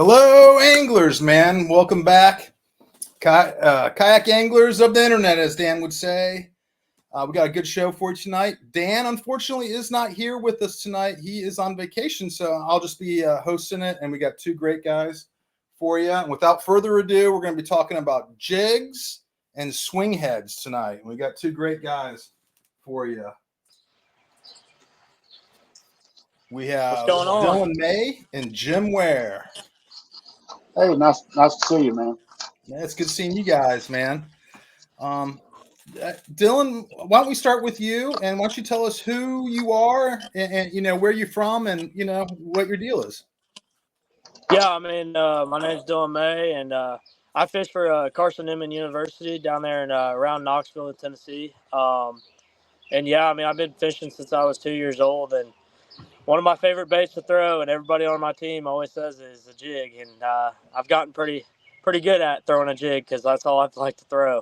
Hello, anglers, man. Welcome back. Kayak anglers of the internet, as Dan would say. We got a good show for you tonight. Dan, unfortunately, is not here with us tonight. He is on vacation, so I'll just be hosting it, and we got two great guys for you. And without further ado, we're going to be talking about jigs and swing heads tonight. We got two great guys for you. We What's have going on? Dylan May and Jim Ware. Hey, nice to see you, man. Yeah, it's good seeing you guys, man. Dylan, why don't we start with you, and why don't you tell us who you are and where you're from and what your deal is. Yeah, my name's Dylan May, and I fish for Carson Newman University down there in around Knoxville, Tennessee. And yeah, I've been fishing since I was 2 years old, and one of my favorite baits to throw, and everybody on my team always says is a jig, and I've gotten pretty good at throwing a jig because that's all I like to throw.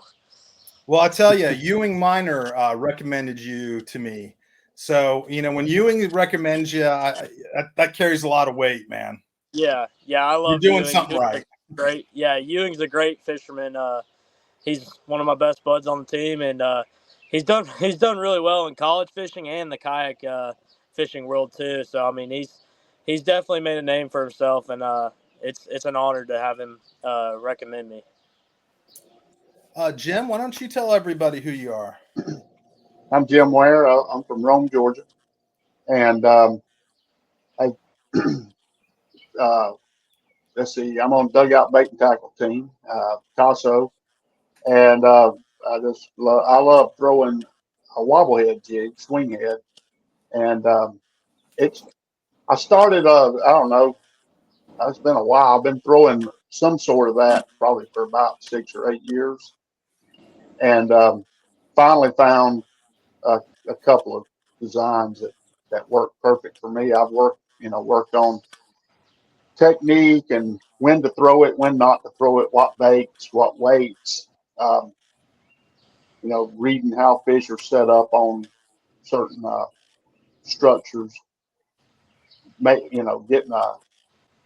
Well, I tell you, Ewing Minor recommended you to me. So, when Ewing recommends you, that carries a lot of weight, man. Yeah, I love You're doing Ewing. something right. Great. Yeah, Ewing's a great fisherman. He's one of my best buds on the team, and he's done really well in college fishing and the kayak fishing world too. So he's definitely made a name for himself, and it's an honor to have him recommend me. Jim, why don't you tell everybody who you are? I'm Jim Ware. I'm from Rome, Georgia, and I let's see. I'm on dugout bait and tackle team, Tasso, and I love throwing a wobblehead jig, swing head, and it's. I started. I don't know. It's been a while. I've been throwing some sort of that probably for about 6 or 8 years, and finally found a couple of designs that work perfect for me. I've worked on technique and when to throw it, when not to throw it, what baits, what weights, um, reading how fish are set up on certain structures, getting a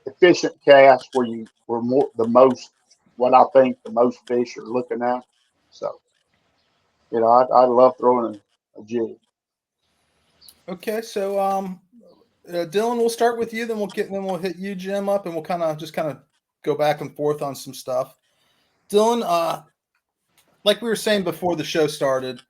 efficient cast where more the most what I think the most fish are looking at. So, I love throwing a jig. Okay, so Dylan, we'll start with you, then we'll hit you, Jim, up, and we'll kind of go back and forth on some stuff. Dylan, like we were saying before the show started,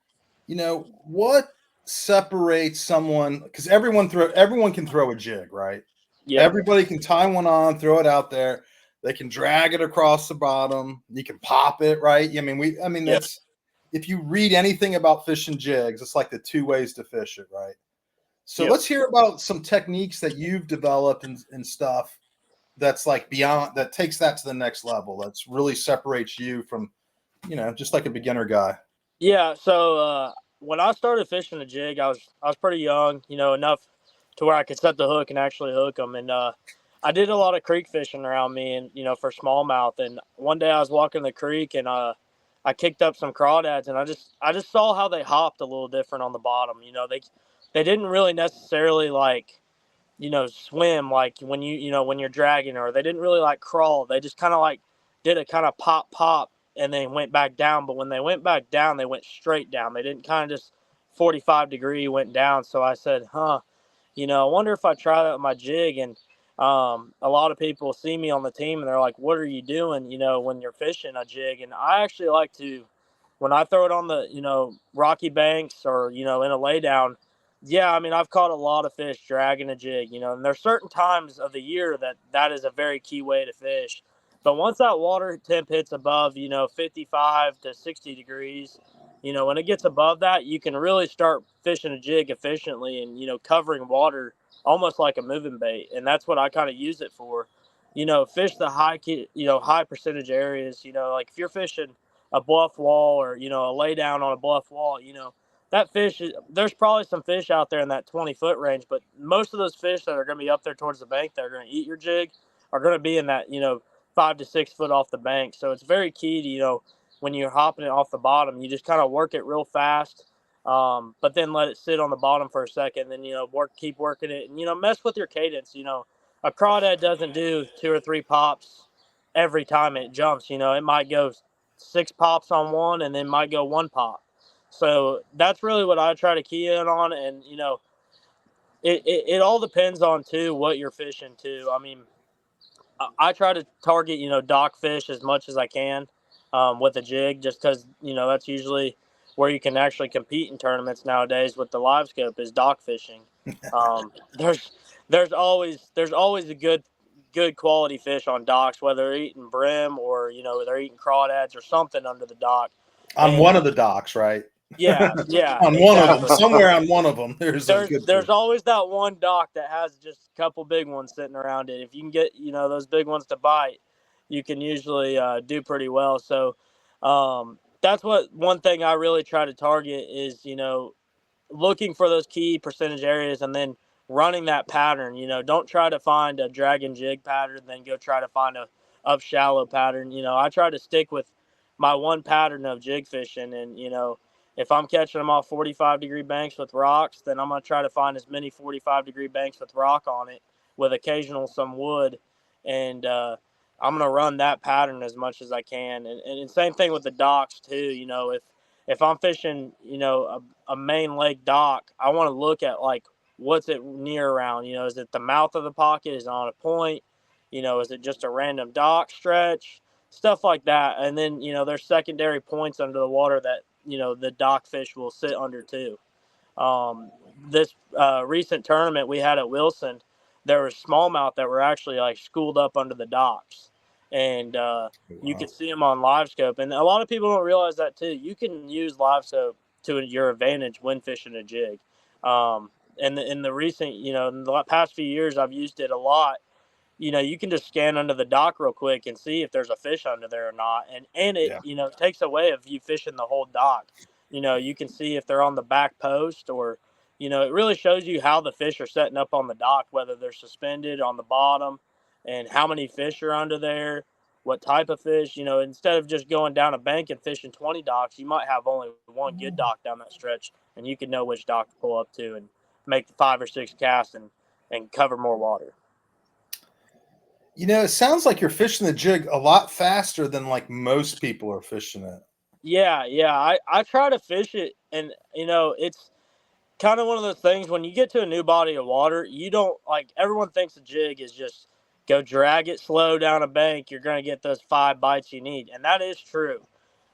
what separates someone, because everyone can throw a jig, right? Yeah. Everybody can tie one on, throw it out there. They can drag it across the bottom. You can pop it, right? That's, if you read anything about fishing jigs, it's like the two ways to fish it, right? So let's hear about some techniques that you've developed and stuff that's like beyond, that takes that to the next level. That's really separates you from, just like a beginner guy. Yeah. So when I started fishing a jig, I was pretty young, enough to where I could set the hook and actually hook them. And I did a lot of creek fishing around me, and for smallmouth. And one day I was walking the creek, and I kicked up some crawdads, and I just saw how they hopped a little different on the bottom. They didn't really necessarily like swim like when when you're dragging, or they didn't really like crawl. They just kind of like did a kind of pop and then went back down. But when they went back down, they went straight down. They didn't kind of just 45-degree went down. So I said, I wonder if I try that with my jig. And a lot of people see me on the team, and they're like, what are you doing, when you're fishing a jig? And I actually like to, when I throw it on the, rocky banks or, in a laydown, yeah, I've caught a lot of fish dragging a jig, and there's certain times of the year that is a very key way to fish. But once that water temp hits above, 55 to 60 degrees, when it gets above that, you can really start fishing a jig efficiently and, covering water almost like a moving bait. And that's what I kind of use it for. Fish the high percentage areas, like if you're fishing a bluff wall or, a lay down on a bluff wall, that fish, there's probably some fish out there in that 20-foot range, but most of those fish that are going to be up there towards the bank that are going to eat your jig are going to be in that, 5 to 6 foot off the bank. So it's very key to, when you're hopping it off the bottom, you just kind of work it real fast, but then let it sit on the bottom for a second, then, keep working it and, mess with your cadence. a crawdad doesn't do 2 or 3 pops every time it jumps. You know, it might go 6 pops on one and then might go 1 pop. So that's really what I try to key in on. And, you know, it all depends on, too, what you're fishing, too. I mean, I try to target, you know, dock fish as much as I can with a jig, just because, you know, that's usually where you can actually compete in tournaments nowadays with the live scope is dock fishing. Um, there's there's always a good quality fish on docks, whether they're eating brim or, you know, they're eating crawdads or something under the dock. On And one of the docks, right? yeah, yeah, On one of them, exactly. somewhere on one of them, there's a good There's fish. always that one dock that has just a couple big ones sitting around it. If you can get, you know, those big ones to bite, you can usually do pretty well. So that's what one thing I really try to target is, you know, looking for those key percentage areas and then running that pattern. You know, don't try to find a drag and jig pattern, then go try to find a up shallow pattern. You know, I try to stick with my one pattern of jig fishing. And, you know, if I'm catching them off 45-degree banks with rocks, then I'm going to try to find as many 45-degree banks with rock on it with occasional some wood. And I'm going to run that pattern as much as I can. And same thing with the docks too. You know, if I'm fishing, you know, a main lake dock, I want to look at like what's it near around. You know, is it the mouth of the pocket? Is it on a point? You know, is it just a random dock stretch? Stuff like that. And then, you know, there's secondary points under the water that, you know, the dock fish will sit under too. This recent tournament we had at Wilson, there was smallmouth that were actually like schooled up under the docks, and you Wow. could see them on live scope. And a lot of people don't realize that too. You can use live scope to your advantage when fishing a jig. And in the recent, you know, in the past few years, I've used it a lot. You know, you can just scan under the dock real quick and see if there's a fish under there or not. And it, Yeah. you know, takes away of you fishing the whole dock. You know, you can see if they're on the back post or, you know, it really shows you how the fish are setting up on the dock, whether they're suspended on the bottom and how many fish are under there, what type of fish. You know, instead of just going down a bank and fishing 20 docks, you might have only one good dock down that stretch, and you can know which dock to pull up to and make 5 or 6 casts and cover more water. You know, it sounds like you're fishing the jig a lot faster than like most people are fishing it. Yeah. I try to fish it, and, you know, it's kind of one of those things when you get to a new body of water, you don't like everyone thinks a jig is just go drag it slow down a bank. You're going to get those 5 bites you need. And that is true.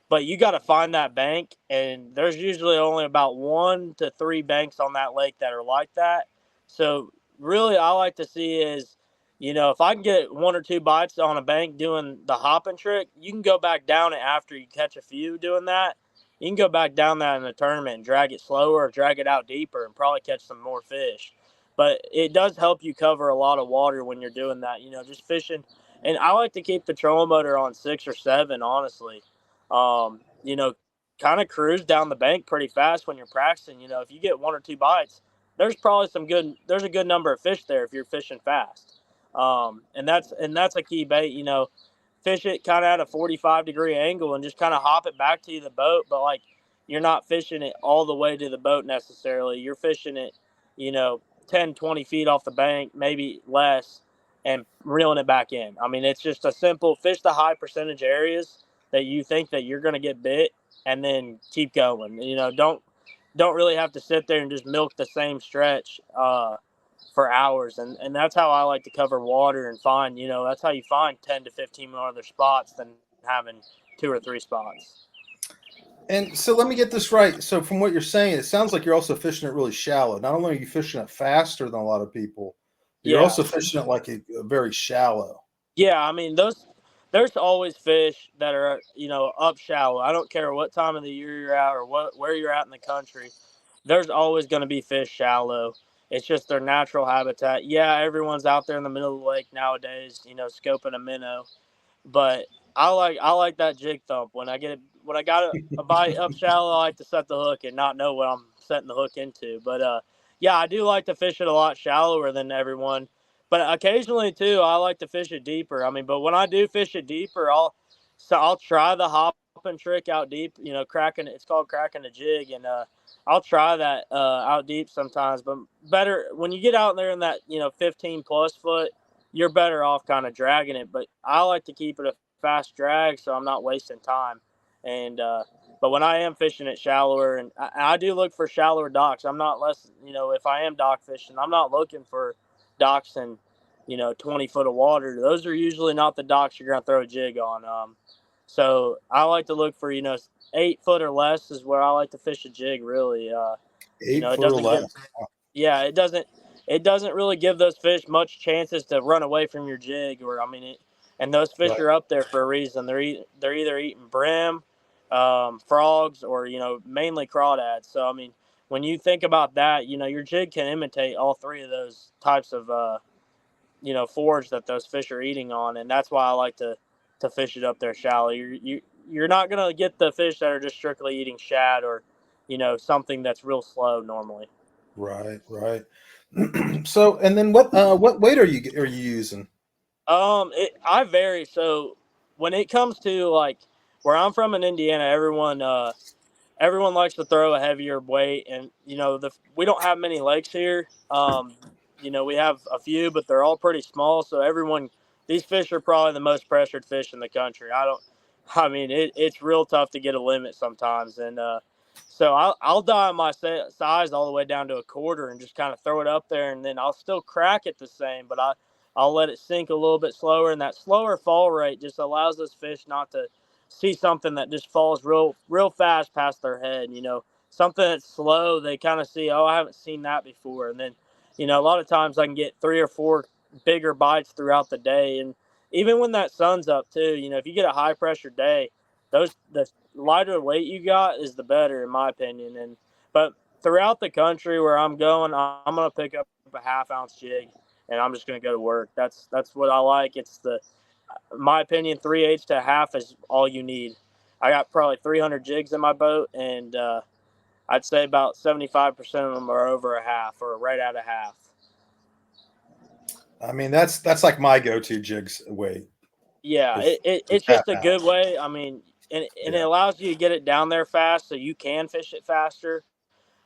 But you got to find that bank. And there's usually only about 1 to 3 banks on that lake that are like that. So really, I like to see is, you know, if I can get 1 or 2 bites on a bank doing the hopping trick, you can go back down it after you catch a few doing that. You can go back down that in the tournament and drag it slower or drag it out deeper and probably catch some more fish. But it does help you cover a lot of water when you're doing that, you know, just fishing. And I like to keep the trolling motor on 6 or 7, honestly. You know, kind of cruise down the bank pretty fast when you're practicing. You know, if you get 1 or 2 bites, there's a good number of fish there if you're fishing fast. And that's a key bait, you know, fish it kind of at a 45-degree angle and just kind of hop it back to the boat. But like, you're not fishing it all the way to the boat necessarily. You're fishing it, you know, 10, 20 feet off the bank, maybe less, and reeling it back in. I mean, it's just a simple fish the high percentage areas that you think that you're going to get bit and then keep going. You know, don't really have to sit there and just milk the same stretch for hours. And that's how I like to cover water and find, you know, that's how you find 10 to 15 more other spots than having 2 or 3 spots. And so let me get this right. So from what you're saying, it sounds like you're also fishing it really shallow. Not only are you fishing it faster than a lot of people, you're Yeah. also fishing it like a very shallow. Yeah. I mean, there's always fish that are, you know, up shallow. I don't care what time of the year you're at or where you're at in the country. There's always going to be fish shallow. It's just their natural habitat. Yeah, everyone's out there in the middle of the lake nowadays, you know, scoping a minnow. But I like that jig thump when I got a bite up shallow. I like to set the hook and not know what I'm setting the hook into. But yeah, I do like to fish it a lot shallower than everyone. But occasionally too, I like to fish it deeper. I mean, but when I do fish it deeper, I'll try the hopping trick out deep. You know, it's called cracking a jig, and I'll try that out deep sometimes. But better when you get out there in that, you know, 15 plus foot you're better off kind of dragging it. But I like to keep it a fast drag so I'm not wasting time. And but when I am fishing it shallower, and I do look for shallower docks, I'm not less. If I am dock fishing, I'm not looking for docks in 20 foot of water. Those are usually not the docks you're gonna throw a jig on. So I like to look for 8 foot or less is where I like to fish a jig. Really, Eight it foot or doesn't give. less. Yeah, it doesn't really give those fish much chances to run away from your jig. And those fish Right. are up there for a reason. They're either eating brim, frogs, or mainly crawdads. So when you think about that, your jig can imitate all three of those types of forage that those fish are eating on, and that's why I like to fish it up there shallow. You're not gonna get the fish that are just strictly eating shad or something that's real slow normally. Right. Right. So, and then what weight are you using? I vary. So when it comes to like where I'm from in Indiana, everyone likes to throw a heavier weight, and we don't have many lakes here. We have a few, but they're all pretty small. So these fish are probably the most pressured fish in the country. It's real tough to get a limit sometimes, and so I'll dial my size all the way down to a quarter and just kind of throw it up there, and then I'll still crack it the same, but I'll let it sink a little bit slower, and that slower fall rate just allows those fish not to see something that just falls real fast past their head. Something that's slow, they kind of see, oh, I haven't seen that before, and then a lot of times I can get 3 or 4 bigger bites throughout the day, and even when that sun's up too. If you get a high pressure day, the lighter weight you got is the better in my opinion. But throughout the country where I'm going, I'm gonna pick up a half-ounce jig, and I'm just gonna go to work. That's what I like. In my opinion, 3/8 to a half is all you need. I got probably 300 jigs in my boat, and I'd say about 75% of them are over a half or right at a half. I mean, that's like my go-to jigs weight Yeah, is it's half just a good ounce. way. And it Yeah, allows you to get it down there fast, so you can fish it faster.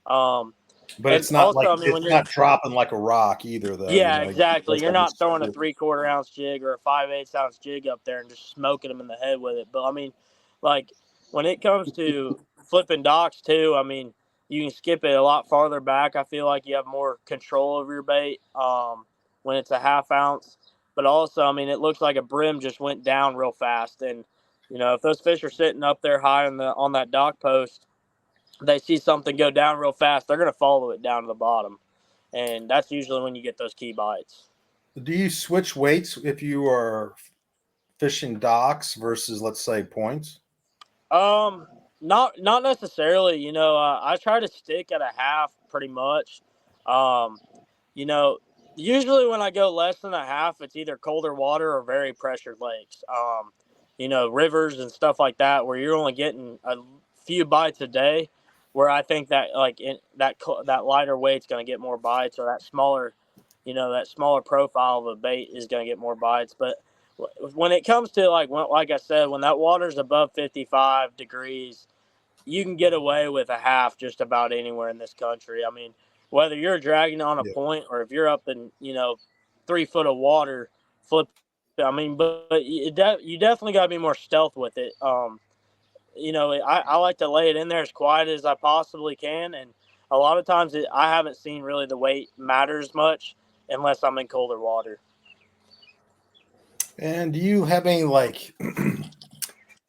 Um, but and it's not also, like when it's you're not dropping like a rock either, though. yeah, You exactly. guys You're have not this throwing a good. 3/4 ounce jig or a 5/8 ounce jig up there and just smoking them in the head with it. But like when it comes to flipping docks too, you can skip it a lot farther back. I feel like you have more control over your bait when it's a half-ounce. But also, it looks like a brim just went down real fast, and if those fish are sitting up there high on that dock post, they see something go down real fast, they're gonna follow it down to the bottom, and that's usually when you get those key bites. Do you switch weights if you are fishing docks versus, let's say, points? Um, not necessarily. I try to stick at a half pretty much. Um, you know, Usually when I go less than a half, it's either colder water or very pressured lakes. Rivers and stuff like that, where you're only getting a few bites a day. Where I think that that lighter weight's going to get more bites, or that smaller profile of a bait is going to get more bites. But when it comes to like I said, when that water's above 55 degrees, you can get away with a half just about anywhere in this country. Whether you're dragging on a Yeah. point or if you're up in 3 foot of water, flip. But you definitely got to be more stealth with it. I like to lay it in there as quiet as I possibly can, and a lot of times I haven't seen really the weight matters much unless I'm in colder water. And do you have any like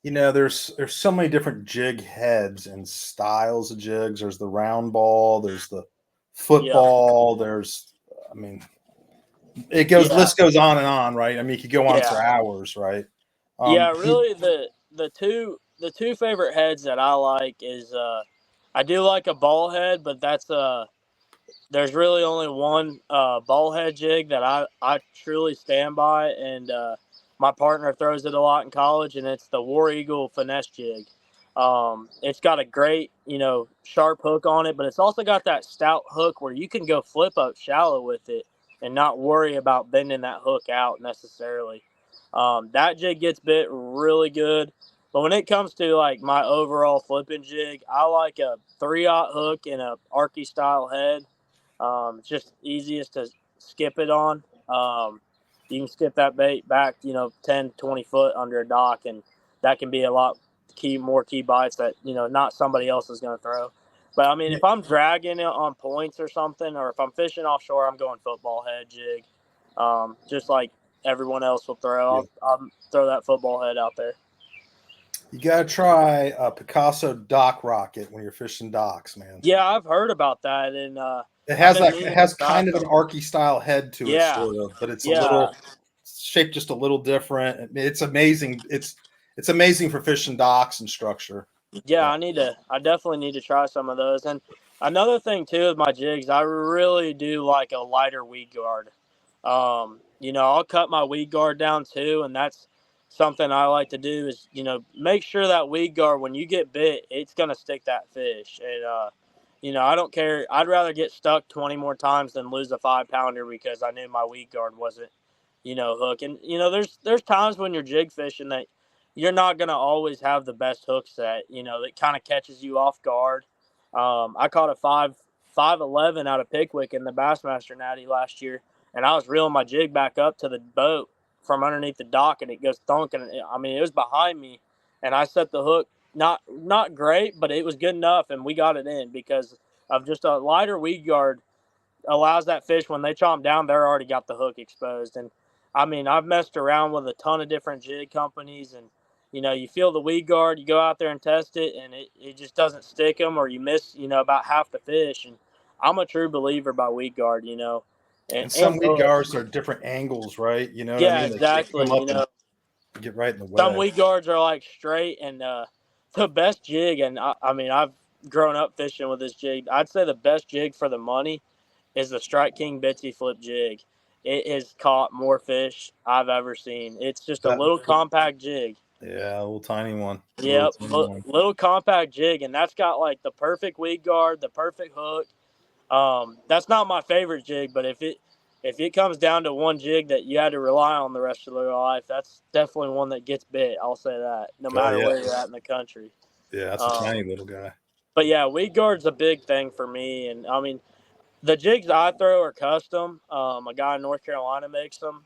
there's so many different jig heads and styles of jigs. There's the round ball, there's the Yeah, football, there's I mean it goes yeah, list goes on and on, right? I mean you could go on yeah. for hours, right? Yeah, You, really, the two favorite heads that I like is I do like a ball head, but there's really only one ball head jig that I truly stand by, and my partner throws it a lot in college, and it's the War Eagle finesse jig. It's got a great sharp hook on it, but it's also got that stout hook where you can go flip up shallow with it and not worry about bending that hook out necessarily. That jig gets bit really good. But when it comes to like my overall flipping jig, I like a 3/0 hook and a Arky style head. It's just easiest to skip it on. you can skip that bait back, 10, 20 foot under a dock, and that can be a lot more key bites that, not somebody else is going to throw. But I mean, if I'm dragging it on points or something, or if I'm fishing offshore, I'm going football head jig, just like everyone else will throw. I'll throw that football head out there. You got to try a Picasso dock rocket when you're fishing docks, man. Yeah, I've heard about that, and it has kind of an archy style head to it, sort of, but it's a little shaped just a little different. It's amazing. It's amazing for fishing docks and structure. Yeah, I definitely need to try some of those. And another thing too with my jigs, I really do like a lighter weed guard. I'll cut my weed guard down too, and that's something I like to do is, make sure that weed guard, when you get bit, it's gonna stick that fish. And I don't care. I'd rather get stuck 20 more times than lose a 5-pounder because I knew my weed guard wasn't, hooking. There's times when you're jig fishing that you're not going to always have the best hook set, that kind of catches you off guard. I caught a 5'11" out of Pickwick in the Bassmaster Natty last year, and I was reeling my jig back up to the boat from underneath the dock, and it goes thunk. And it was behind me, and I set the hook not great, but it was good enough, and we got it in because of just a lighter weed guard allows that fish, when they chomp down, they're already got the hook exposed. And I've messed around with a ton of different jig companies, and you feel the weed guard, you go out there and test it, and it just doesn't stick them, or you miss about half the fish. And I'm a true believer by weed guard, and some weed guards are different angles, right? You know what I mean? Exactly. Get right in the way. Some weed guards are like straight, and the best jig, and I've grown up fishing with this jig. I'd say the best jig for the money is the Strike King Bitsy Flip jig. It has caught more fish I've ever seen. It's just a little compact jig. Yeah, a little tiny one. Yep, little compact jig, and that's got like the perfect weed guard, the perfect hook. That's not my favorite jig, but if it comes down to one jig that you had to rely on the rest of your life, that's definitely one that gets bit. I'll say that, no matter where you're at in the country. Yeah, that's a tiny little guy. But yeah, weed guard's a big thing for me, and the jigs I throw are custom. A guy in North Carolina makes them.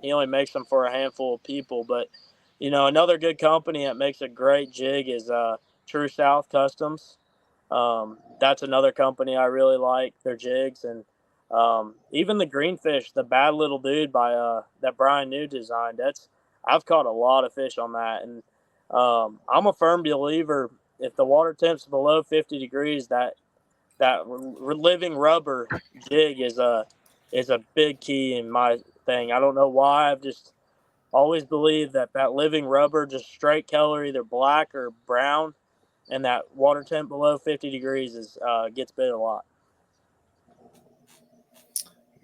He only makes them for a handful of people, but another good company that makes a great jig is True South Customs. That's another company I really like their jigs, and even the Greenfish, the Bad Little Dude by that Brian New designed. I've caught a lot of fish on that, and I'm a firm believer if the water temp's below 50 degrees, that living rubber jig is a big key in my thing. I don't know why. I've just always believed that living rubber, just straight color, either black or brown, and that water temp below 50 degrees gets bit a lot.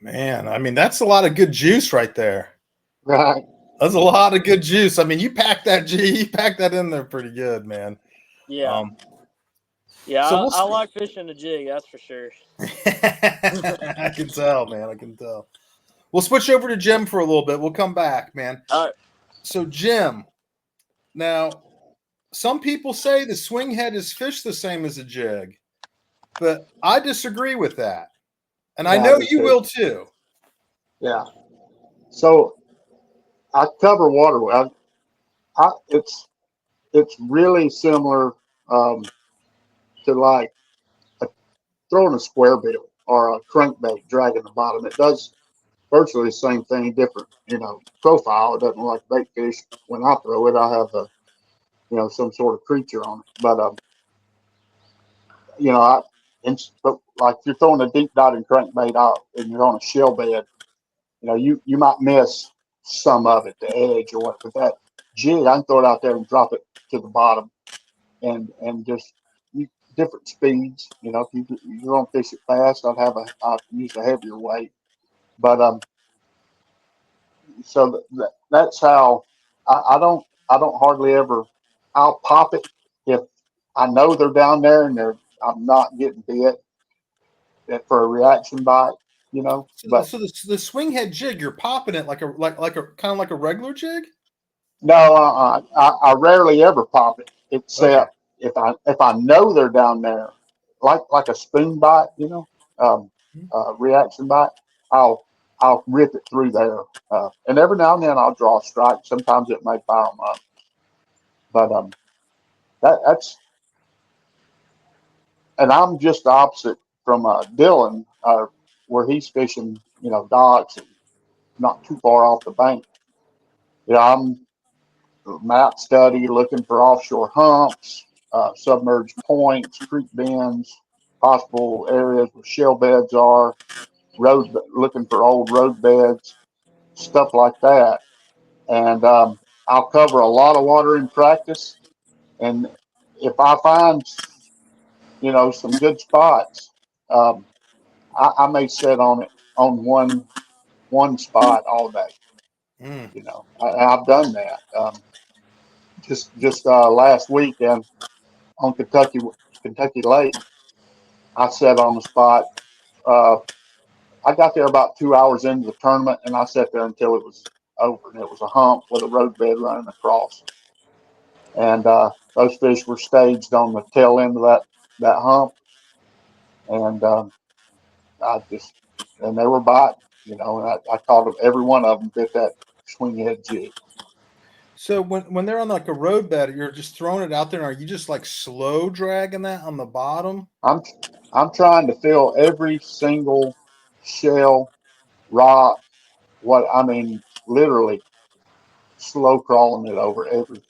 Man, that's a lot of good juice right there. Right. That's a lot of good juice. You pack that in there pretty good, man. Yeah. I like fishing a jig, that's for sure. I can tell, man. I can tell. We'll switch over to Jim for a little bit. We'll come back, man. All right. So, Jim, now, some people say the swing head is fished the same as a jig, but I disagree with that. And I know you will too. Yeah. So, I cover water. It's really similar to like throwing a square bill or a crankbait dragging the bottom. It does virtually the same thing, different profile. It doesn't look like bait fish. When I throw it, I have some sort of creature on it. But but like if you're throwing a deep dotted crankbait out and you're on a shell bed, you might miss some of it, the edge or what. But that jig, I can throw it out there and drop it to the bottom, and just different speeds. If you're gonna fish it fast, I'd use a heavier weight. But so that's how I don't hardly ever. I'll pop it if I know they're down there and I'm not getting bit for a reaction bite. But so the swing head jig, you're popping it like a kind of like a regular jig. No, I rarely ever pop it, except if I know they're down there, like a spoon bite, reaction bite. I'll I'll rip it through there. And every now and then I'll draw a strike. Sometimes it may fire them up, but that's and I'm just the opposite from Dylan, where he's fishing, docks and not too far off the bank. I'm map study, looking for offshore humps, submerged points, creek bends, possible areas where shell beds are, looking for old road beds, stuff like that. And I'll cover a lot of water in practice. And if I find, some good spots, um, I may sit on it on one spot all day. Mm. I've done that. Just last weekend on Kentucky Lake, I sat on the spot. Uh, I got there about 2 hours into the tournament, and I sat there until it was over. And it was a hump with a road bed running across. And those fish were staged on the tail end of that hump, and and they were biting, and I caught every one of them bit that swing head jig. So when they're on like a road bed, you're just throwing it out there, and are you just like slow dragging that on the bottom? I'm trying to fill every single shell, rock, literally slow crawling it over everything.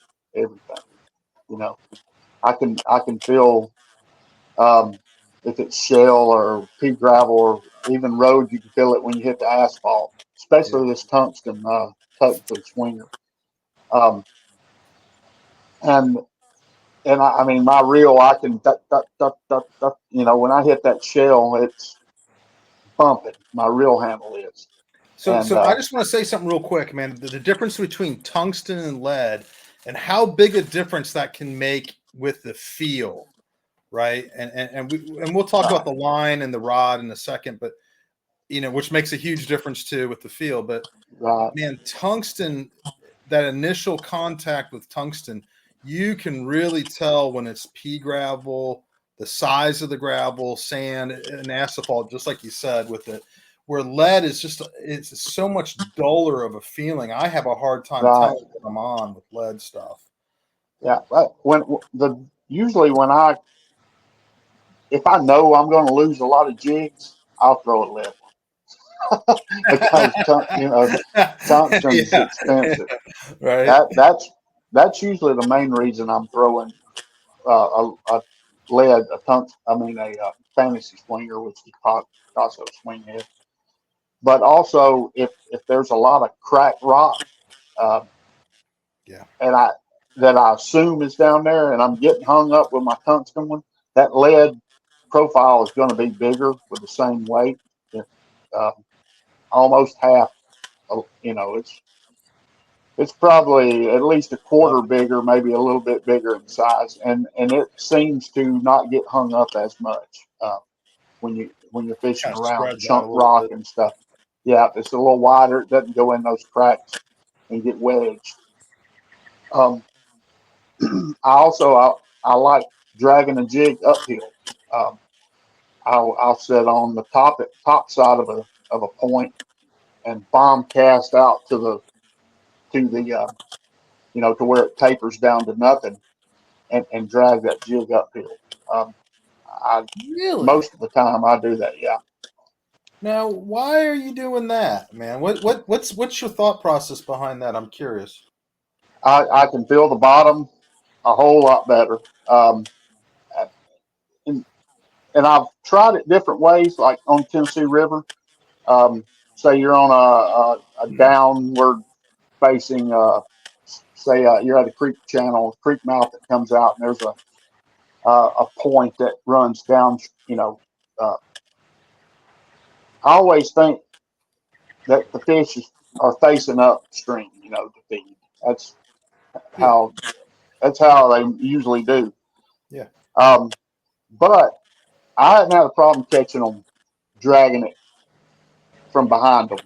I can feel, if it's shell or pea gravel or even road, you can feel it when you hit the asphalt, especially this tungsten swinger. Um, and my reel, I can when I hit that shell, it's bumping. My reel handle is. So And I just want to say something real quick, man. The difference between tungsten and lead, and how big a difference that can make with the feel, right? And we'll talk about the line and the rod in a second, but which makes a huge difference too with the feel. But man, tungsten, that initial contact with tungsten, you can really tell when it's pea gravel, the size of the gravel, sand, and asphalt, just like you said with it. Where lead is it's so much duller of a feeling. I have a hard time telling when I'm on with lead stuff. Yeah, but usually if I know I'm going to lose a lot of jigs, I'll throw a lead one because tungsten's expensive. Right. That's usually the main reason I'm throwing a lead, a fantasy swinger, which is also swing head. But also, if there's a lot of cracked rock, uh, and that I assume is down there, and I'm getting hung up with my tungsten one, that lead profile is going to be bigger with the same weight. Uh, Almost half. It's probably at least a quarter bigger, maybe a little bit bigger in size, and it seems to not get hung up as much when you're fishing Kind of around spreads out chunk a little rock bit. and stuff. Yeah, it's a little wider. It doesn't go in those cracks and get wedged. Um, I like dragging a jig uphill. Um, I'll sit on the top side of a point and bomb cast out to where it tapers down to nothing, and drag that jig uphill. Really? Most of the time I do that. Yeah. Now, why are you doing that, man? What's your thought process behind that? I'm curious. I can feel the bottom a whole lot better. And, and I've tried it different ways, like on Tennessee River. Say you're on a downward facing, say you're at a creek channel, creek mouth that comes out, and there's a point that runs down. I always think that the fish are facing upstream, to feed. That's Yeah. how that's how they usually do. Yeah. But I hadn't had a problem catching them, dragging it from behind them.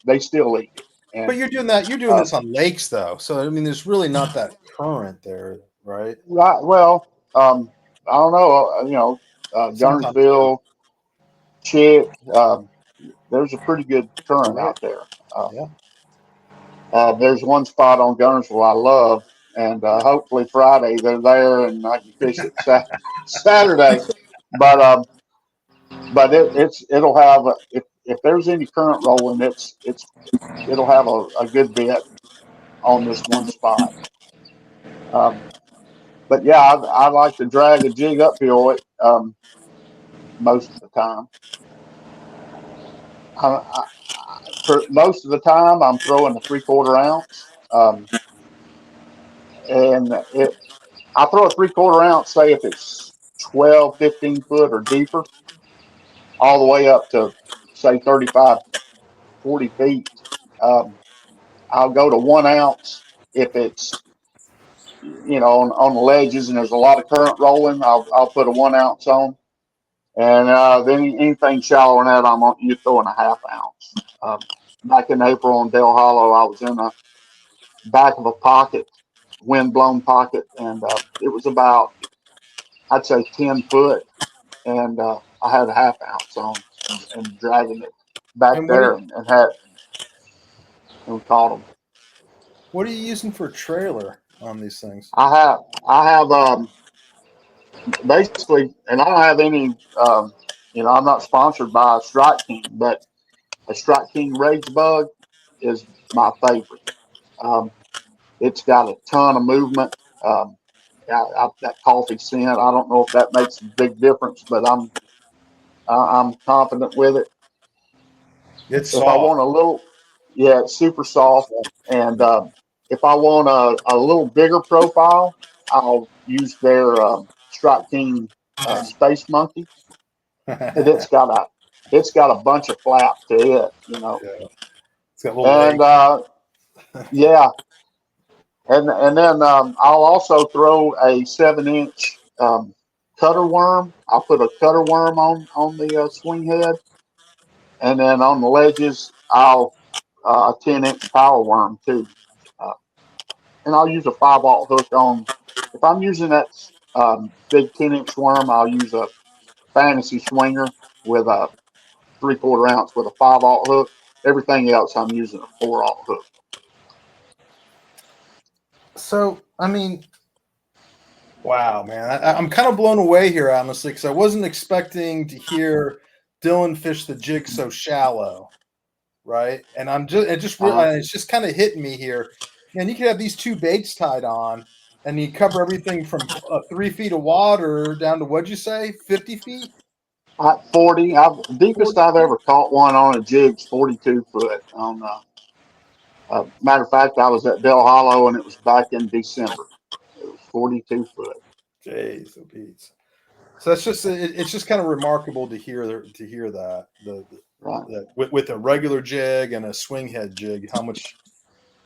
They still eat it. But And you're doing that. You're doing this on lakes, though. So I mean, there's really not that current there, right? right, well, I don't know. Sometimes. Gunnersville, Chick, there's a pretty good current Right. out there. Yeah. There's one spot on Gunnersville I love, and hopefully Friday they're there and I can fish it Saturday. But it'll have if there's any current rolling, it'll have a good bit on this one spot. Um, but yeah, I like to drag a jig uphill it most of the time. For most of the time, I'm throwing a 3/4 ounce, and I throw a 3/4 ounce. Say if it's 12, 15 foot or deeper, all the way up to say 35, 40 feet. Um, I'll go to 1 ounce if it's on the ledges and there's a lot of current rolling. I'll put a 1 ounce on, and then anything shallower than that, you throwing a 1/2 ounce. Back in April on Dale Hollow, I was in the back of a pocket, wind blown pocket, and it was about I'd say 10 foot, and I had a 1/2 ounce on and dragging it back And there and we caught them. what are you using for a trailer on these things? I have basically, and I don't have any. I'm not sponsored by Strike King, but a Strike King Rage Bug is my favorite. Um, it's got a ton of movement. Um, that coffee scent. I don't know if that makes a big difference, but I'm confident with it. It's If I want soft. a little, yeah, it's super soft. And if I want a little bigger profile, I'll use their Strike King Space Monkey, and Yeah. it's got a bunch of flap to it. It's got little And legs. yeah, and then I'll also throw a 7 inch cutter worm. I'll put a cutter worm on the swing head, and then on the ledges I'll a 10 inch power worm too. Uh, and I'll use a 5/0 hook on. If I'm using that big 10 inch worm, I'll use a fantasy swinger with a 3/4 ounce with a 5/0 hook. Everything else, I'm using a 4/0 hook. So, I mean, wow, man, I'm kind of blown away here, honestly, because I wasn't expecting to hear Dylan fish the jig so shallow, right? And Uh, it's just kind of hitting me here. Man, you could have these two baits tied on, and you cover everything from 3 feet of water down to what'd you say, 50 feet, at 40, deepest 40 I've feet? ever caught one on a jig's 42 foot. On matter of fact, I was at Dell Hollow and it was back in December. It was 42 foot. Jeez, oh Pete. So that's just it's just kind of remarkable to hear that Right, that with a regular jig and a swing head jig, how much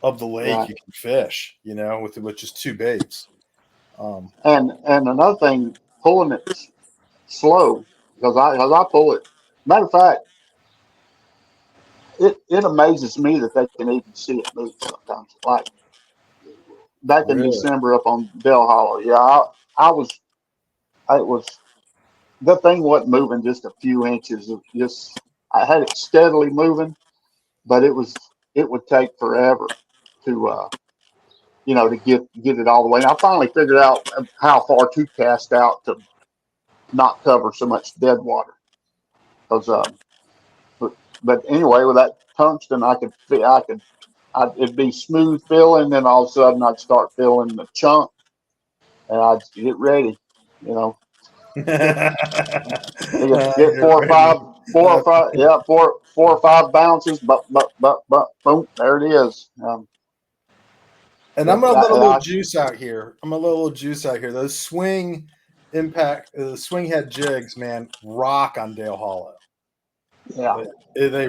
of the lake right. you can fish, with just two baits. And another thing, pulling it slow because I pull it. Matter of fact, it amazes me that they can even see it move sometimes. Like back in Really? December up on Dell Hollow, yeah, I was it was the thing wasn't moving just a few inches. Just I had it steadily moving, but it would take forever to to get it all the way. And I finally figured out how far to cast out to not cover so much dead water. Because but anyway, with that tungsten, it'd be smooth filling, then all of a sudden I'd start filling the chunk, and I'd get ready. You know, get You're ready. four or five, yeah, four or five bounces, but, boom, there it is. And I'm But gonna let a little I, juice out here. Those swing head jigs, man, rock on Dale Hollow. yeah, yeah, They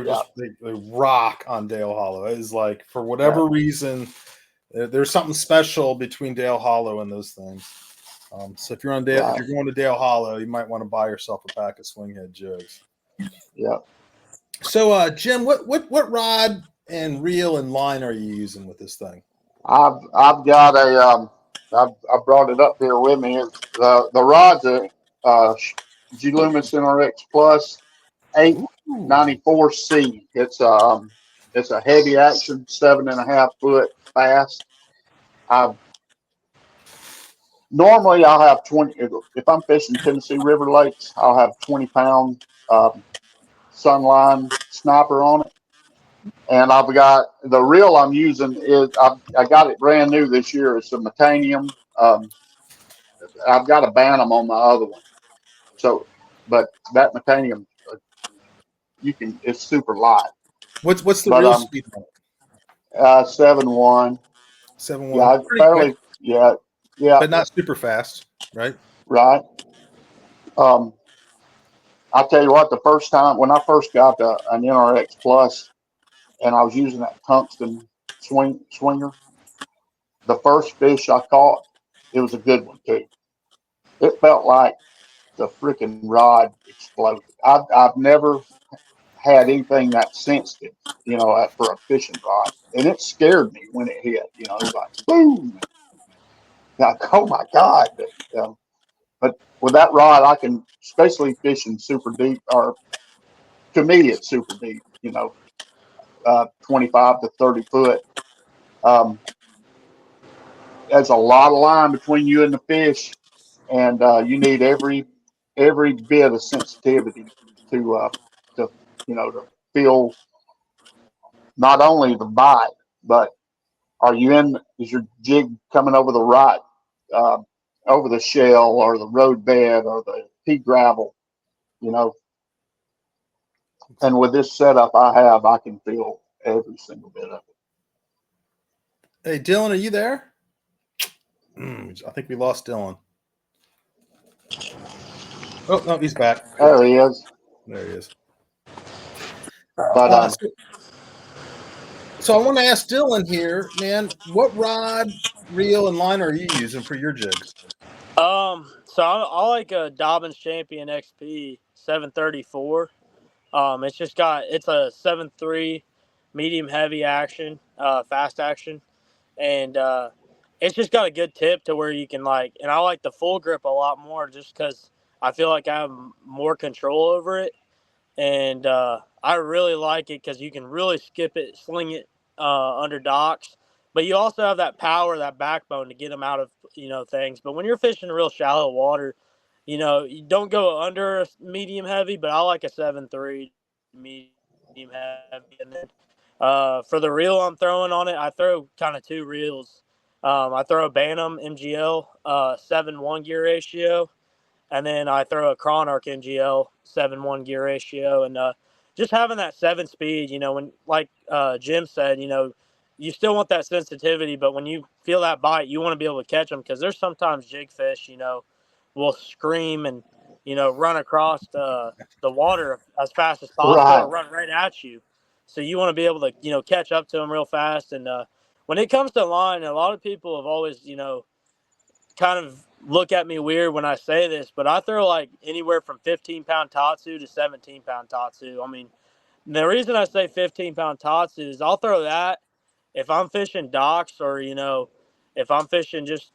rock on Dale Hollow. It is like, for yeah, whatever reason, there's something special between Dale Hollow and those things. So if you're right, going to Dale Hollow, you might want to buy yourself a pack of swing head jigs. yeah. So, Jim, what rod and reel and line are you using with this thing? I've got I brought it up here with me. It's the rod's a G Loomis NRX Plus. 894C. It's a heavy action, 7.5 foot fast. I Normally I'll have 20. If I'm fishing Tennessee River lakes, I'll have 20 pound Sunline sniper on it. And I've got the reel I'm using is I got it brand new this year. It's a Metanium. I've got a Bantam on my other one. So, but that Metanium, it's super light. What's the But real speed on it? 7.1. 7.1. Yeah, Pretty quick, fairly. Yeah, yeah, but not super fast, right? right. Um, I'll tell you what. The first time when I first got an NRX Plus, and I was using that tungsten swinger, the first fish I caught, it was a good one too. It felt like the freaking rod exploded. I've never had anything that sensitive, for a fishing rod, and it scared me when it hit. It was like boom. Like, oh my god! But with that rod, I can, especially fishing super deep, or to me, it's super deep. 25 to 30 foot. Um, there's a lot of line between you and the fish, and you need every bit of sensitivity to to feel not only the bite, but is your jig coming over the right, uh, over the shell or the road bed or the pea gravel, you know. And with this setup I can feel every single bit of it. Hey, Dylan, are you there? I think we lost Dylan. Oh no, he's back. There he is. There he is. But So I want to ask Dylan here, man, what rod, reel, and line are you using for your jigs? So I like a Dobbins Champion XP 734. It's a 7.3 medium heavy action, fast action, and it's just got a good tip to where you can and I like the full grip a lot more just because I feel like I have more control over it, and I really like it because you can really skip it, sling it under docks, but you also have that power, that backbone to get them out of things. But when you're fishing real shallow water, you don't go under a medium heavy, but I like a 7.3 medium heavy, and then for the reel I'm throwing on it, I throw kind of two reels. I throw a Bantam MGL 7-1 gear ratio, and then I throw a Chronarch NGL 7-1 gear ratio, and just having that 7 speed, when Jim said, you still want that sensitivity, but when you feel that bite, you want to be able to catch them because there's sometimes jig fish, will scream and run across the water as fast as possible right, or run right at you. So you want to be able to catch up to them real fast. And when it comes to line, a lot of people have always kind of look at me weird when I say this, but I throw like anywhere from 15-pound Tatsu to 17-pound Tatsu. I mean, the reason I say 15-pound Tatsu is I'll throw that if I'm fishing docks or, if I'm fishing just,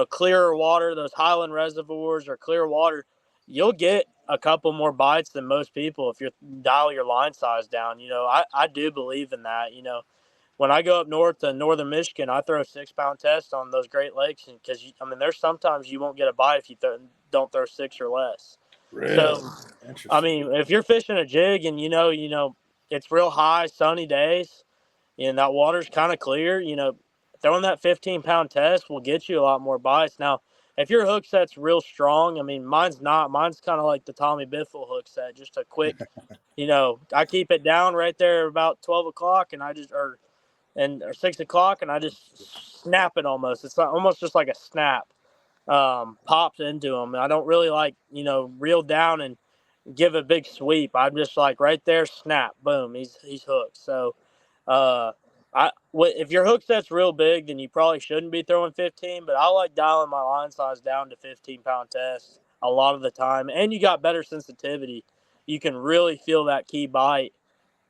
clearer water, those highland reservoirs or clear water, you'll get a couple more bites than most people if you dial your line size down. I do believe in that. When I go up north to northern Michigan, I throw 6-pound tests on those Great Lakes, and because there's sometimes you won't get a bite if you don't throw 6 or less. Really? So, if you're fishing a jig and it's real high sunny days and that water's kind of clear, throwing that 15-pound test will get you a lot more bites. Now, if your hook set's real strong, mine's not. Mine's kind of like the Tommy Biffle hook set, just a quick. I keep it down right there about 12 o'clock, and or 6 o'clock, and I just snap it almost. It's almost just like a snap, pops into them. I don't really reel down and give a big sweep. I'm just like right there, snap, boom, he's hooked. So, if your hook set's real big, then you probably shouldn't be throwing 15. But I like dialing my line size down to 15-pound tests a lot of the time, and you got better sensitivity. You can really feel that key bite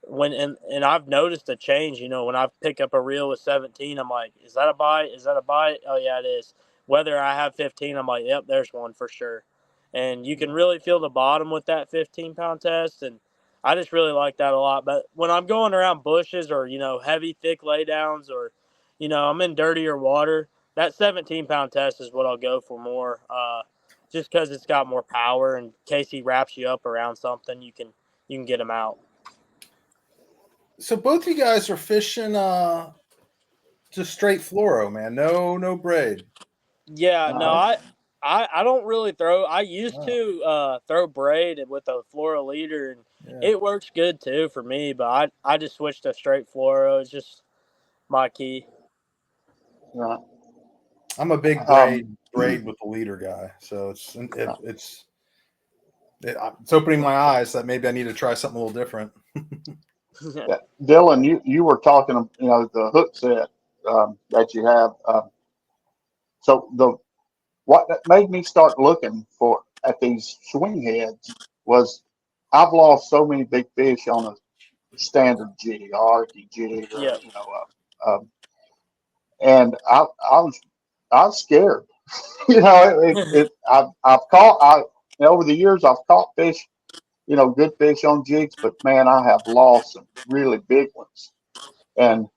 and I've noticed a change, when I pick up a reel with 17, I'm like, is that a bite? Is that a bite? Oh yeah, it is. Whether I have 15, I'm like, yep, there's one for sure. And you can really feel the bottom with that 15-pound test. And I just really like that a lot. But when I'm going around bushes or, heavy, thick laydowns or, I'm in dirtier water, that 17-pound test is what I'll go for more. Just because it's got more power, and in case he wraps you up around something, you can get him out. So both you guys are fishing just straight fluoro, man. No braid. Yeah, no, Nice. I don't really throw. I used Oh, to throw braid with a fluoro leader, and yeah. it works good too for me. But I just switched to straight fluoro. It's just my key. Right. I'm a big Um, braid with the leader guy. So it's opening my eyes that maybe I need to try something a little different. yeah. Dylan, you were talking, the hook set that you have. So what that made me start looking for at these swing heads was I've lost so many big fish on a standard jig, Arky jig, or Yeah. and I was scared. I've caught over the years I've caught fish, good fish on jigs, but man, I have lost some really big ones. And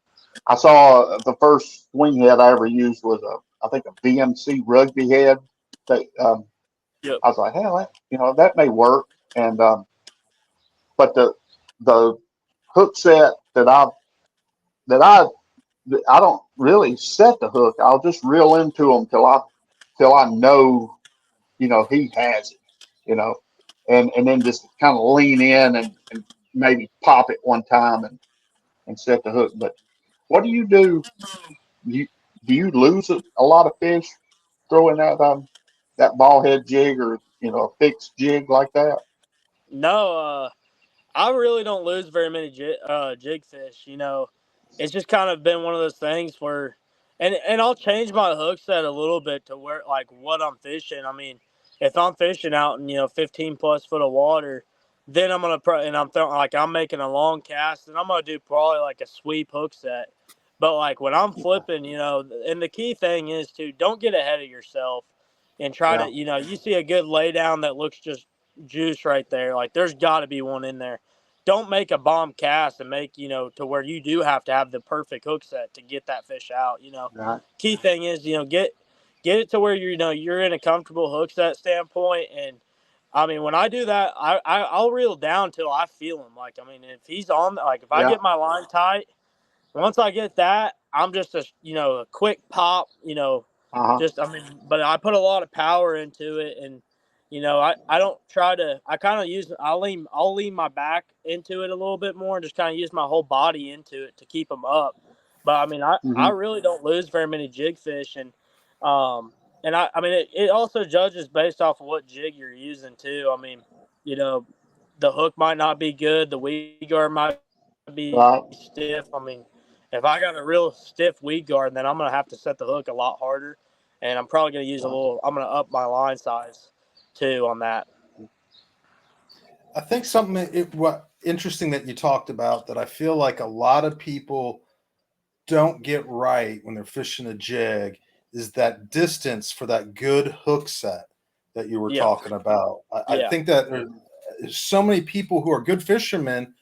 I saw the first swing head I ever used was I think a VMC rugby head. That Yep. I was like, hell, that may work. And but the hook set that I don't really set the hook. I'll just reel into them till I know he has it. You know, and then just kind of lean in and maybe pop it one time and set the hook. But what do you do? You do you lose a lot of fish throwing that ball head jig or a fixed jig like that? No, I really don't lose very many jig fish. It's just kind of been one of those things where, and I'll change my hook set a little bit to where like what I'm fishing. I mean, if I'm fishing out in 15 plus foot of water, then I'm gonna and I'm throwing like I'm making a long cast, and I'm gonna do probably like a sweep hook set. But like when I'm flipping, and the key thing is to don't get ahead of yourself and try Yeah, to, you see a good laydown that looks just juice right there. Like there's got to be one in there. Don't make a bomb cast and make to where you do have to have the perfect hook set to get that fish out. right. Key thing is get it to where you're in a comfortable hook set standpoint. And I mean when I do that, I'll reel down till I feel him. Like I mean if he's on, like if I Yeah. get my line tight, once I get that, I'm just a quick pop, Uh huh. just I mean, but I put a lot of power into it, and I don't try to. I kind of use I'll lean my back into it a little bit more and just kind of use my whole body into it to keep them up. But I mean, I Hmm. really don't lose very many jig fish, um I mean it also judges based off of what jig you're using too. I mean, you know, the hook might not be good, the weed guard might be Right. stiff. I mean, if I got a real stiff weed guard, then I'm gonna have to set the hook a lot harder, and I'm probably gonna use a Right. little. I'm gonna up my line size too on that. I think what interesting that you talked about that I feel like a lot of people don't get right when they're fishing a jig is that distance for that good hook set that you were Yeah, talking about. I yeah, think that there's so many people who are good fishermen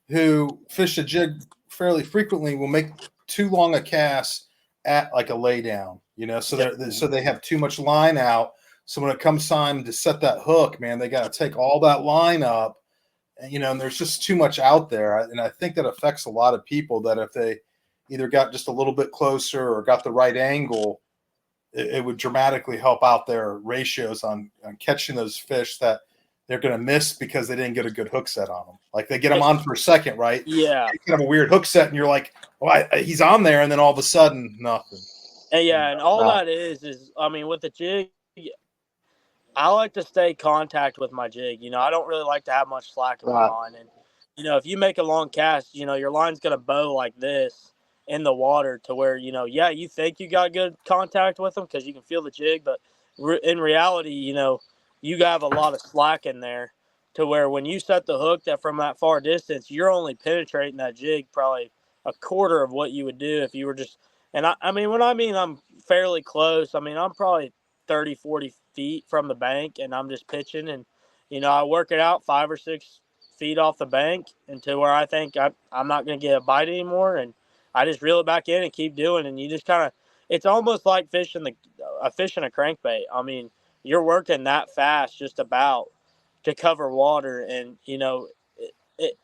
who fish a jig fairly frequently will make too long a cast at like a laydown, so yep, they have too much line out. So when it comes time to set that hook, man, they got to take all that line up, and there's just too much out there. And I think that affects a lot of people that if they either got just a little bit closer or got the right angle, it would dramatically help out their ratios on catching those fish that they're going to miss because they didn't get a good hook set on them. Like they get them on for a second, right? yeah, You have a weird hook set, and you're like, "Well, he's on there," and then all of a sudden, nothing. and yeah, and all Right. that is I mean with the jig, I like to stay contact with my jig. I don't really like to have much slack in my Right. line. And if you make a long cast, your line's gonna bow like this in the water to where yeah, you think you got good contact with them because you can feel the jig, but in reality, you have a lot of slack in there to where when you set the hook that from that far distance, you're only penetrating that jig probably a quarter of what you would do if you were just. And I mean, when I mean I'm fairly close, I mean I'm probably 30, 40 feet from the bank and I'm just pitching and I work it out 5 or 6 feet off the bank until where I think I'm not going to get a bite anymore, and I just reel it back in and keep doing. And you just kind of, it's almost like fishing a crankbait. I mean, you're working that fast just about to cover water, and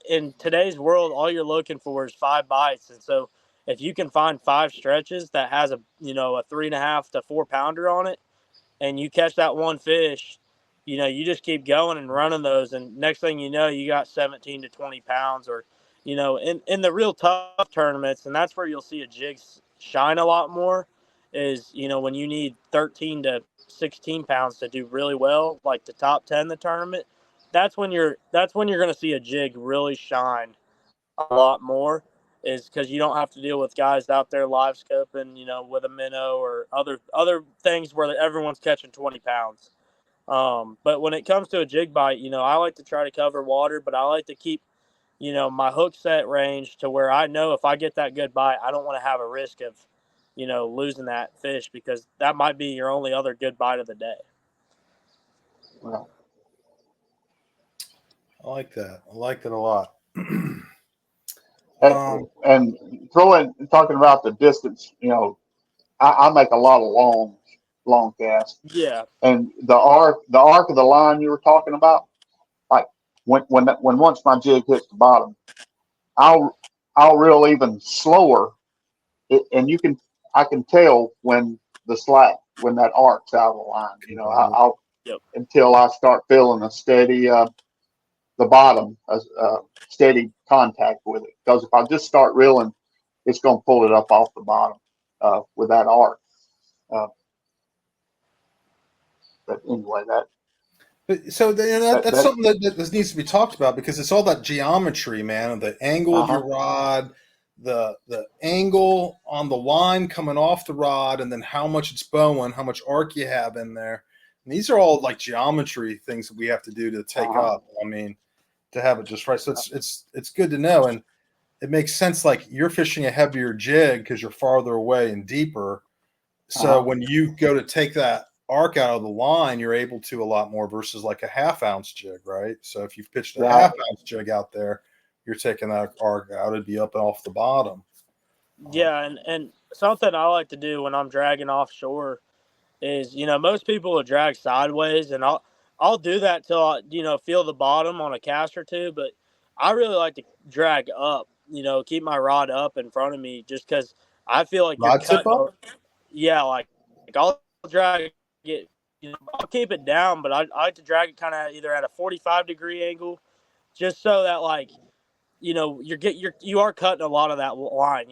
in today's world, all you're looking for is 5 bites, and so if you can find 5 stretches that has a 3.5 to 4 pounder on it, and you catch that one fish, you just keep going and running those, and next thing you know, you got 17 to 20 pounds, or in the real tough tournaments, and that's where you'll see a jig shine a lot more, is when you need 13 to 16 pounds to do really well, like the top 10 in the tournament. That's when you're going to see a jig really shine a lot more, is because you don't have to deal with guys out there live scoping, with a minnow or other things where everyone's catching 20 pounds. But when it comes to a jig bite, I like to try to cover water, but I like to keep, my hook set range to where I know if I get that good bite, I don't want to have a risk of, losing that fish, because that might be your only other good bite of the day. Well, I like that. I like that a lot. and talking about the distance, I make a lot of long casts, Yeah. and the arc of the line you were talking about, like when once my jig hits the bottom, I'll reel even slower, and I can tell when that arc's out of the line. I'll Yep. until I start feeling a steady the bottom, steady contact with it. Because if I just start reeling, it's going to pull it up off the bottom with that arc. But anyway, But so that's something that needs to be talked about, because it's all that geometry, man. The angle of your rod, the angle on the line coming off the rod, and then how much it's bowing, how much arc you have in there. And these are all like geometry things that we have to do to take up. I mean, to have it just right. So it's good to know, and it makes sense. Like, you're fishing a heavier jig because you're farther away and deeper. So when you go to take that arc out of the line, you're able to a lot more versus like a half-ounce jig, right? So if you've pitched a half-ounce jig out there, you're taking that arc out, it'd be up and off the bottom. Yeah, and something I like to do when I'm dragging offshore is, most people will drag sideways, and I'll do that till I, feel the bottom on a cast or two, but I really like to drag up, keep my rod up in front of me, just because I feel like you're Rod tip cutting. up? Yeah, like I'll drag it, I'll keep it down, but I like to drag it kind of either at a 45-degree angle, just so that, like, you are cutting a lot of that line.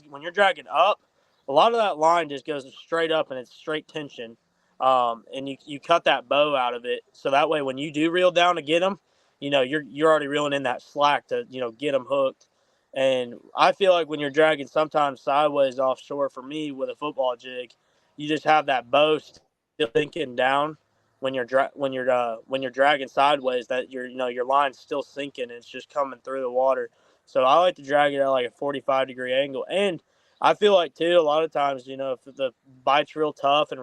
When you're dragging up, a lot of that line just goes straight up, and it's straight tension. And you cut that bow out of it, so that way when you do reel down to get them, you're already reeling in that slack to get them hooked. And I feel like when you're dragging sometimes sideways offshore, for me with a football jig, you just have that bow still sinking down when you're dragging sideways, that your line's still sinking and it's just coming through the water. So I like to drag it at like a 45-degree angle. And I feel like too, a lot of times, if the bite's real tough and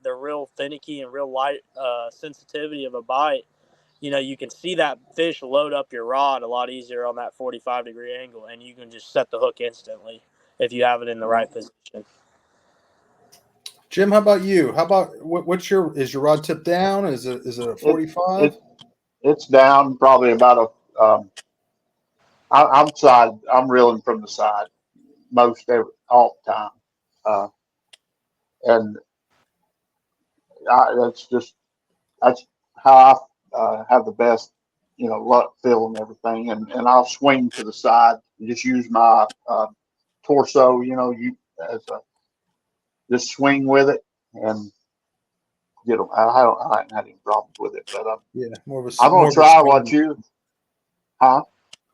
they're real finicky and real light sensitivity of a bite, you can see that fish load up your rod a lot easier on that 45-degree angle, and you can just set the hook instantly if you have it in the right position. Jim, how about you? How about is your rod tip down? Is it a 45? It's down probably about I'm reeling from the side all the time, and that's how I have the best luck feeling everything, and I'll swing to the side and just use my torso, just swing with it and get them. I haven't had any problems with it, but Yeah, I'm gonna try what you, huh?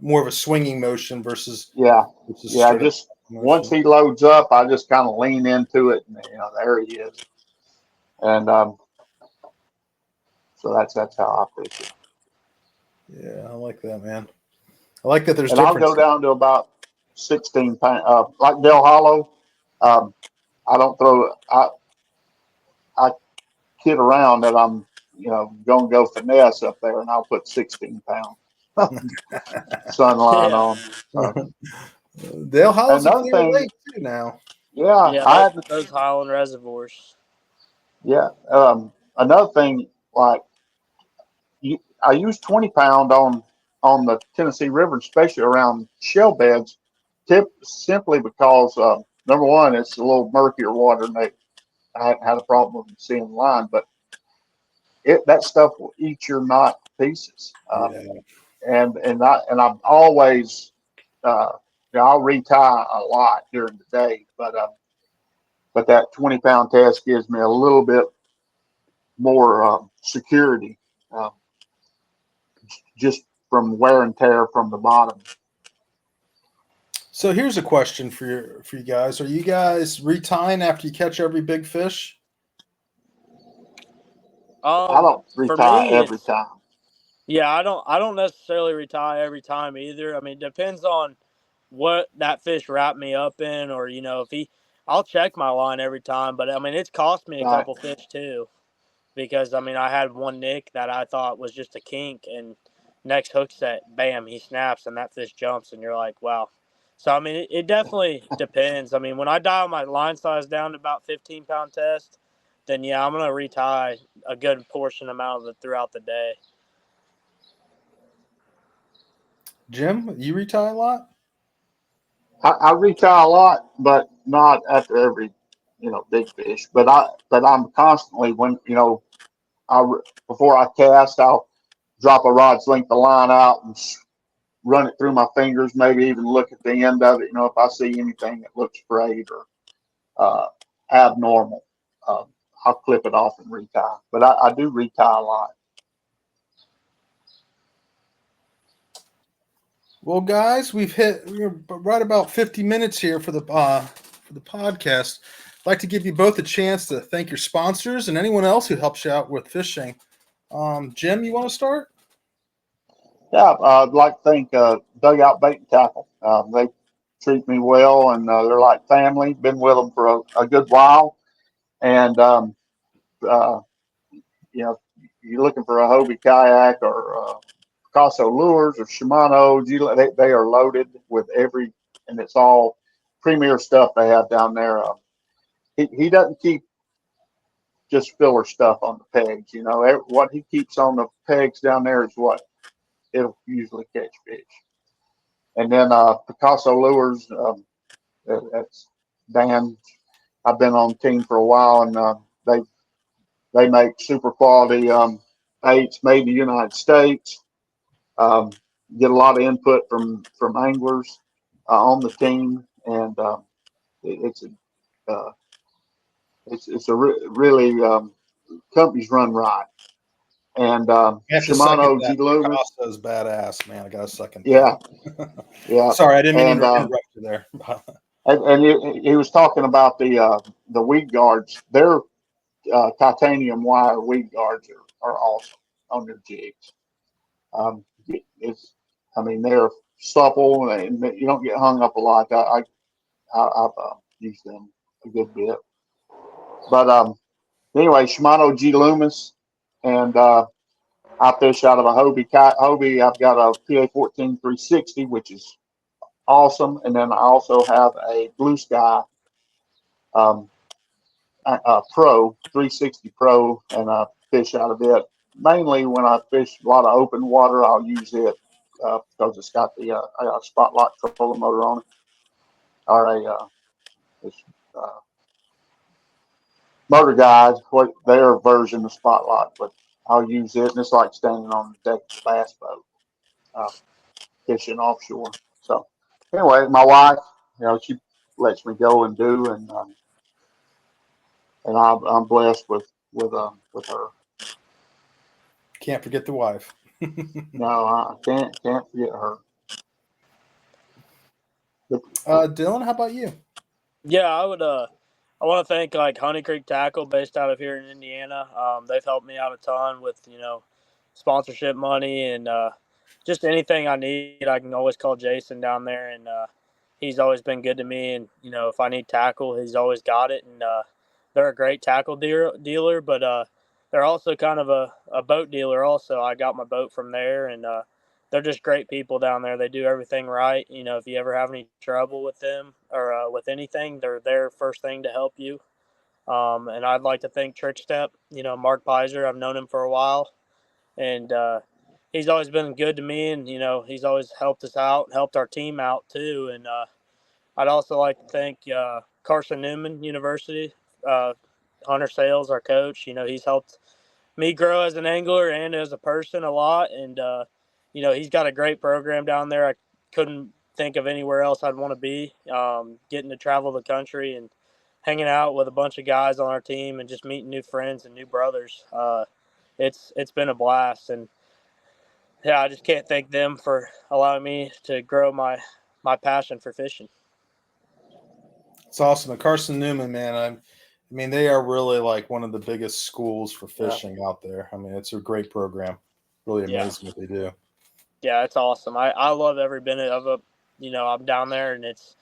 More of a swinging motion versus Yeah. Just once he loads up, I just kind of lean into it, and there he is, and so that's how I fish it. Yeah, I like that, man. I like that. There's and I'll go down to about 16 pounds, like Del Hollow. I don't throw. I kid around that I'm gonna go finesse up there, and I'll put 16 pounds. sunline Yeah. on. So Dale Hollow's a another clear thing, lake too now. yeah, Yeah, I had, those Highland reservoirs. yeah. Another thing, like I use 20 pound on the Tennessee River, especially around shell beds, simply because number one, it's a little murkier water, and I hadn't had a problem with seeing the line, but that stuff will eat your knot to pieces. Yeah. I'm always I'll retie a lot during the day, but that 20 pound test gives me a little bit more security, uh, just from wear and tear from the bottom. So here's a question for you guys. Are you guys retying after you catch every big fish? I don't For retie me, every it's time. yeah. I don't necessarily retire every time either. I mean, it depends on what that fish wrapped me up in, or if I'll check my line every time. But I mean, it's cost me a Right. couple fish too, because I mean, I had one nick that I thought was just a kink, and next hook set, bam, he snaps, and that fish jumps, and you're like, wow. So I mean, it definitely depends. I mean, when I dial my line size down to about 15-pound test, then yeah, I'm gonna retie a good portion amount of it throughout the day. Jim, you retie a lot? I retie a lot, but not after every big fish. But I'm constantly I before I cast, I'll drop a rod's length of line out and run it through my fingers, maybe even look at the end of it. If I see anything that looks frayed or uh, abnormal, uh, I'll clip it off and retie. But I do retie a lot. Well, guys, we're right about 50 minutes here for the podcast. I'd like to give you both a chance to thank your sponsors and anyone else who helps you out with fishing. Jim, you want to start? Yeah, I'd like to thank Dugout Bait and Tackle. They treat me well, and they're like family. Been with them for a good while, and uh, you're looking for a Hobie kayak or Picasso lures or Shimano, they are loaded with and it's all premier stuff they have down there. He doesn't keep just filler stuff on the pegs. What he keeps on the pegs down there is what it'll usually catch fish. And then Picasso lures, that's Dan. I've been on the team for a while, and they make super quality baits made in the United States. Um, get a lot of input from anglers on the team, and it's a really companies run right. And I have to second Shimano that. G Loomis, Picasso's badass, man. I got to second yeah, that. yeah, Sorry, I didn't mean and to interrupt you there. he was talking about the weed guards. Their titanium wire weed guards are awesome on their jigs. It's, I mean, they're supple and you don't get hung up a lot. I've used them a good bit. But anyway, Shimano G Loomis, and I fish out of a Hobie. Hobie, I've got a PA 14 360, which is awesome, and then I also have a Blue Sky um, Pro 360 Pro, and I fish out of it. Mainly when I fish a lot of open water, I'll use it because it's got I got a Spotlight trolling motor on it, or it's, uh, Motor Guide, what their version of Spotlight, but I'll use it, and it's like standing on the deck of a bass boat, uh, fishing offshore. So anyway, my wife, she lets me go and do, and I'm blessed with her. Can't forget the wife. No, I can't forget her. But, Dylan, how about you? Yeah, I want to thank like Honey Creek Tackle, based out of here in Indiana. They've helped me out a ton with sponsorship money, and just anything I need. I can always call Jason down there, and he's always been good to me. And if I need tackle, he's always got it. And they're a great tackle dealer, but they're also kind of a boat dealer. Also, I got my boat from there, and they're just great people down there. They do everything right. You know, if you ever have any trouble with them or with anything, they're there first thing to help you. And I'd like to thank Trick Step, you know, Mark Pizer. I've known him for a while, and he's always been good to me, and you know, he's always helped us out, helped our team out too. And I'd also like to thank Carson Newman University, Hunter Sales, our coach. You know, he's helped me grow as an angler and as a person a lot. And, you know, he's got a great program down there. I couldn't think of anywhere else I'd want to be. Getting to travel the country and hanging out with a bunch of guys on our team and just meeting new friends and new brothers. It's been a blast. And, yeah, I just can't thank them for allowing me to grow my passion for fishing. It's awesome. And Carson Newman, man, I mean, they are really like one of the biggest schools for fishing out there. I mean, it's a great program. Really amazing what they do. Yeah, it's awesome. I love every minute of it. You know, I'm down there, and it's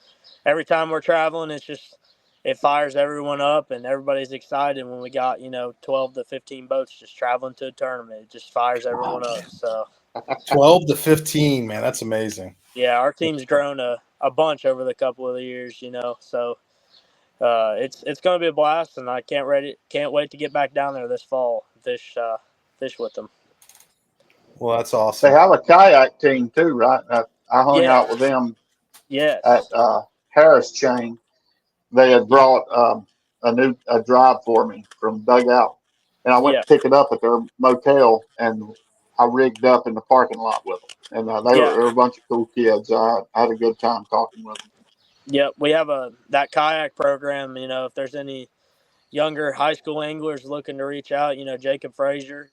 every time we're traveling, it's just it fires everyone up, and everybody's excited when we got 12 to 15 boats just traveling to a tournament. It just fires everyone up. So 12 to 15, man, that's amazing. yeah, our team's grown a bunch over the couple of years. You know, so it's going to be a blast, and I can't wait to get back down there this fall, fish with them. Well, that's awesome. They have a kayak team too, right? I hung out with them at Harris Chain. They had brought a drive for me from Dugout, and I went to pick it up at their motel, and I rigged up in the parking lot with them. And they were a bunch of cool kids. I had a good time talking with them. Yep, we have that kayak program. You know, if there's any younger high school anglers looking to reach out, you know, Jacob Frazier,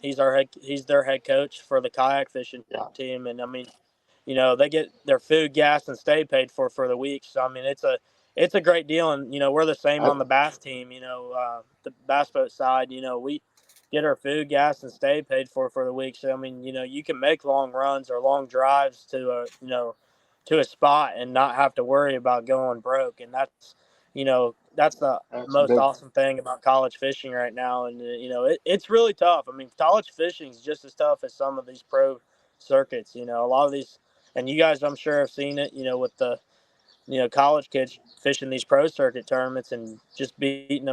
he's their head coach for the kayak fishing team, and I mean, you know, they get their food, gas, and stay paid for the week. So I mean, it's a great deal, and you know, we're the same on the bass team. You know, the bass boat side, you know, we get our food, gas, and stay paid for the week. So I mean, you know, you can make long runs or long drives to a spot and not have to worry about going broke, and that's the most awesome thing about college fishing right now. And you know, it's really tough. I mean, college fishing is just as tough as some of these pro circuits. You know, a lot of these, and you guys, I'm sure, have seen it. You know, with the college kids fishing these pro circuit tournaments and just beating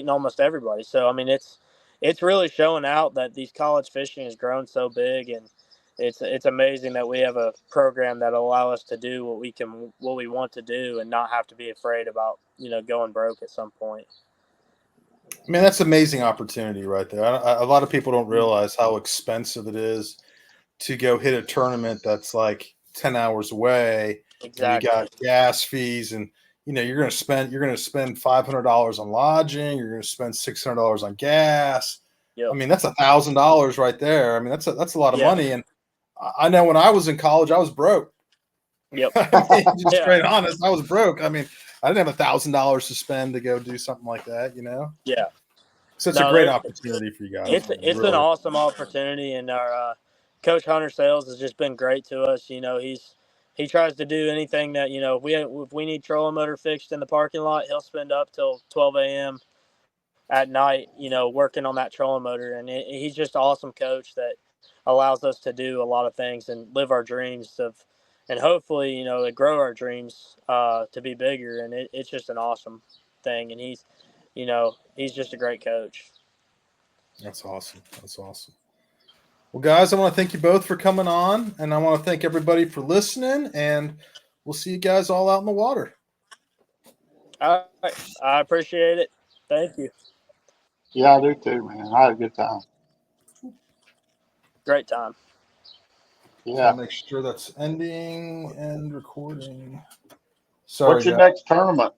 almost everybody. So I mean, it's really showing out that these college fishing has grown so big, and it's amazing that we have a program that allow us to do what we want to do and not have to be afraid about going broke at some point. I mean, that's amazing opportunity right there. A lot of people don't realize how expensive it is to go hit a tournament that's like 10 hours away. Exactly. And you got gas fees, and you're going to spend $500 on lodging. You're going to spend $600 on gas. Yep. I mean, that's $1,000 right there. I mean, that's a lot of money. And I know when I was in college, I was broke. Yep. I mean, just straight honest, I was broke. I mean, I didn't have $1,000 to spend to go do something like that, Yeah. So it's a great opportunity for you guys. It's really an awesome opportunity, and our Coach Hunter Sales has just been great to us. You know, he tries to do anything that if we need trolling motor fixed in the parking lot, he'll spend up till 12 a.m. at night, working on that trolling motor, and he's just an awesome coach that allows us to do a lot of things and live our dreams and hopefully to grow our dreams to be bigger, and it's just an awesome thing, and he's just a great coach. That's awesome. Well, guys, I want to thank you both for coming on, and I want to thank everybody for listening, and we'll see you guys all out in the water. All right. I appreciate it. Thank you. Yeah, I do too, man. I had a good time. Great time. Yeah. So make sure that's ending and recording. Sorry, what's your next tournament?